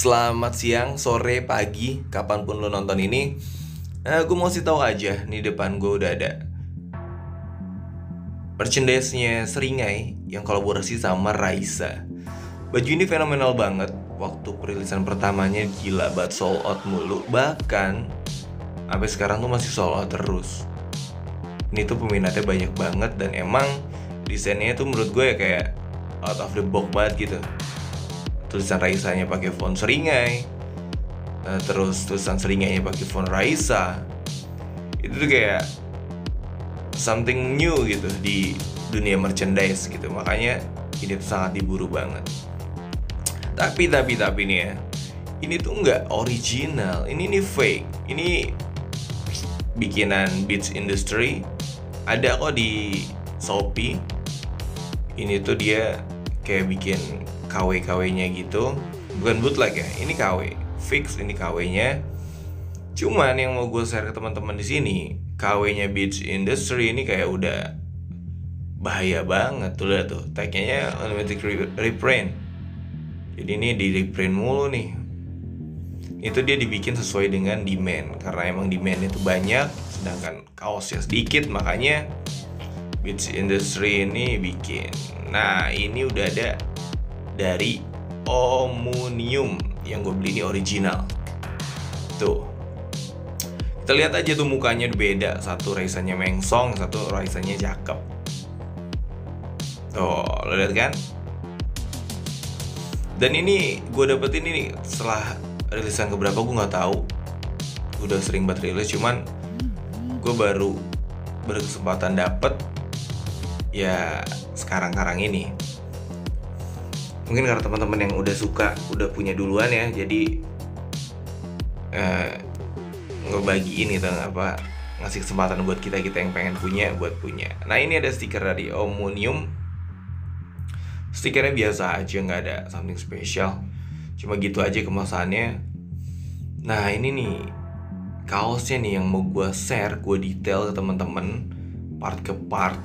Selamat siang, sore, pagi, kapanpun lo nonton ini. Gue mau sih tahu aja, nih depan gue udah ada merchandise-nya Seringai yang kolaborasi sama Raisa. Baju ini fenomenal banget. Waktu perilisan pertamanya gila banget, sold out mulu. Bahkan sampai sekarang tuh masih sold out terus. Ini tuh peminatnya banyak banget dan emang desainnya tuh menurut gue ya kayak out of the box banget gitu. Tulisan Raisanya pakai font Seringai, terus tulisan Seringainya pakai font Raisa. Itu tuh kayak something new gitu di dunia merchandise gitu. Makanya ini tuh sangat diburu banget. Tapi nih ya, ini tuh nggak original. Ini fake. Ini bikinan Beats Industry. Ada kok di Shopee. Ini tuh dia kayak bikin KW-KW-nya gitu. Bukan bootleg ya, ini KW. Fix ini KW-nya. Cuman yang mau gue share ke teman-teman di sini, KW-nya Beats Industry ini kayak udah bahaya banget tuh, lihat tuh. Tag-nya automatic reprint. Jadi ini di reprint mulu nih. Itu dia dibikin sesuai dengan demand, karena emang demand itu banyak, sedangkan kaosnya sedikit, makanya Beats Industry ini bikin. Nah, ini udah ada dari Omnium yang gue beli ini original. Tuh, kita lihat aja tuh mukanya beda. Satu Raisanya mengsong, satu Raisanya cakep. Tuh, lo lihat kan? Dan ini gue dapetin ini setelah rilisan keberapa gue nggak tahu. Gue udah sering banget rilis, cuman gue baru berkesempatan dapet ya sekarang ini. Mungkin karena teman-teman yang udah suka, udah punya duluan ya, jadi ngebagiin gitu, ngasih kesempatan buat kita yang pengen punya, buat punya. Nah, ini ada stiker dari Omnium. Stikernya biasa aja, nggak ada something special, cuma gitu aja kemasannya. Nah, ini nih kaosnya nih yang mau gue share, gue detail ke teman-teman part ke part,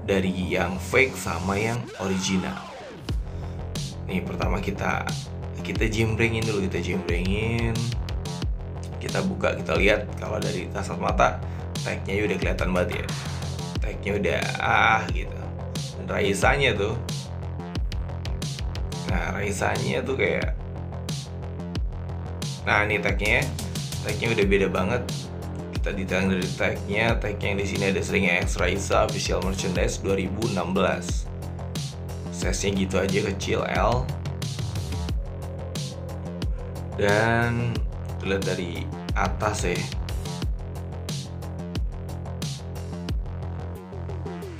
dari yang fake sama yang original. Nih pertama kita jembrengin dulu, kita buka, kita lihat. Kalau dari kasat mata tagnya udah kelihatan banget ya, tagnya udah gitu. Dan Raisanya tuh, nah Raisanya tuh kayak, nah ini tagnya udah beda banget. Kita detail dari tagnya yang di sini ada Seringai X Raisa official merchandise 2016. Size-nya gitu aja, kecil L. Dan lihat dari atas ya,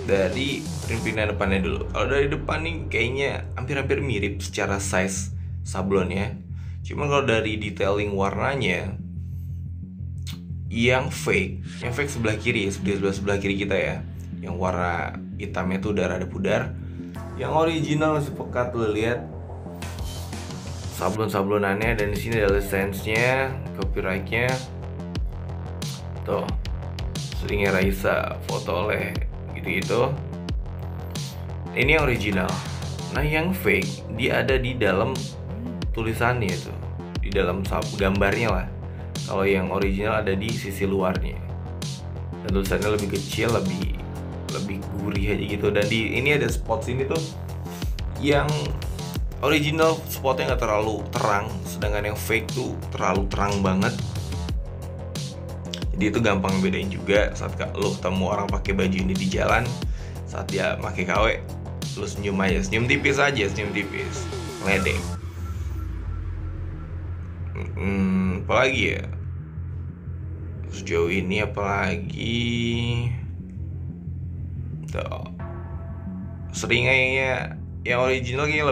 dari pimpinan depannya dulu. Kalau dari depan nih kayaknya hampir mirip secara size sablonnya. Cuma kalau dari detailing warnanya, yang fake sebelah kiri, sebelah kiri kita ya, yang warna hitamnya tuh udah rada pudar. Yang original masih pekat, lo lihat sablonannya, dan di sini ada license-nya, copyright-nya. Tuh, Seringai Raisa, foto oleh gitu. Ini yang original. Nah, yang fake dia ada di dalam tulisannya tuh, di dalam gambarnya lah. Kalau yang original ada di sisi luarnya, dan tulisannya lebih kecil, lebih gurih aja gitu. Dan di ini ada spot sini tuh, yang original spotnya nggak terlalu terang, sedangkan yang fake tuh terlalu terang banget. Jadi itu gampang bedain juga saat lo ketemu orang pakai baju ini di jalan, saat dia pakai KW, lo senyum tipis, ledek. Apalagi ya, sejauh ini apalagi tuh, Seringainya yang original kayaknya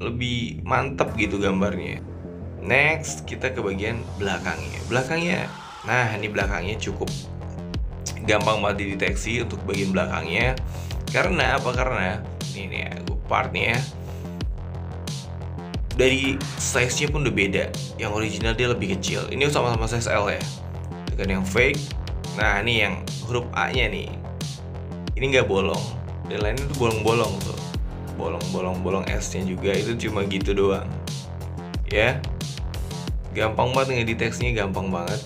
lebih mantep gitu gambarnya. Next kita ke bagian belakangnya. Nah, ini belakangnya cukup gampang banget dideteksi untuk bagian belakangnya. Karena ini ya, partnya dari size-nya pun udah beda. Yang original dia lebih kecil. Ini sama-sama size L ya. Dengan yang fake, nah ini yang huruf A-nya nih, ini nggak bolong. Dan lainnya tuh bolong-bolong tuh. bolong S-nya juga, itu cuma gitu doang. Ya, gampang banget ngedit teksnya, gampang banget.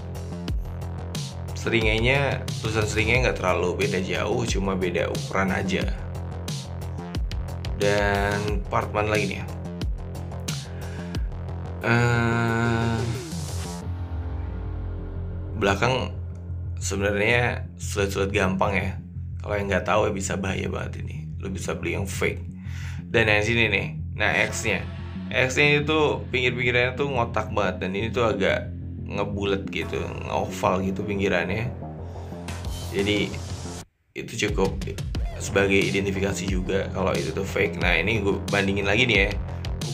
Seringainya, tulisan seringainya nggak terlalu beda jauh, cuma beda ukuran aja. Dan part mana lagi nih ya? Belakang sebenarnya sulit gampang ya. Kalau yang nggak tahu ya bisa bahaya banget ini. Lo bisa beli yang fake. Dan yang sini nih, nah X-nya itu pinggir-pinggirannya tuh ngotak banget, dan ini tuh agak ngebulet gitu, ngoval gitu pinggirannya. Jadi itu cukup sebagai identifikasi juga kalau itu tuh fake. Nah ini gue bandingin lagi nih ya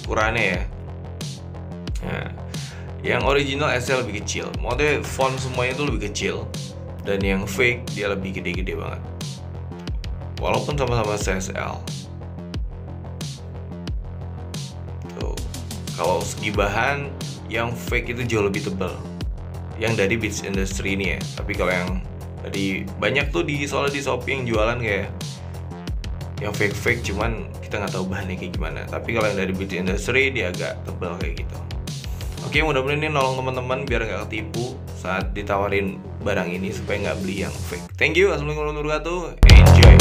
ukurannya ya. Nah, yang original S-nya lebih kecil, maksudnya font semuanya tuh lebih kecil, dan yang fake dia lebih gede-gede banget. Walaupun sama-sama CSL. Tuh, kalau segi bahan, yang fake itu jauh lebih tebal. Yang dari Beats Industry ini ya. Tapi kalau yang tadi banyak tuh soalnya di Shopee yang jualan kayak yang fake, cuman kita nggak tahu bahannya kayak gimana. Tapi kalau yang dari Beats Industry dia agak tebal kayak gitu. Oke, mudah-mudahan ini nolong teman-teman biar nggak ketipu saat ditawarin barang ini supaya nggak beli yang fake. Thank you, assalamualaikum warahmatullahi wabarakatuh. Enjoy.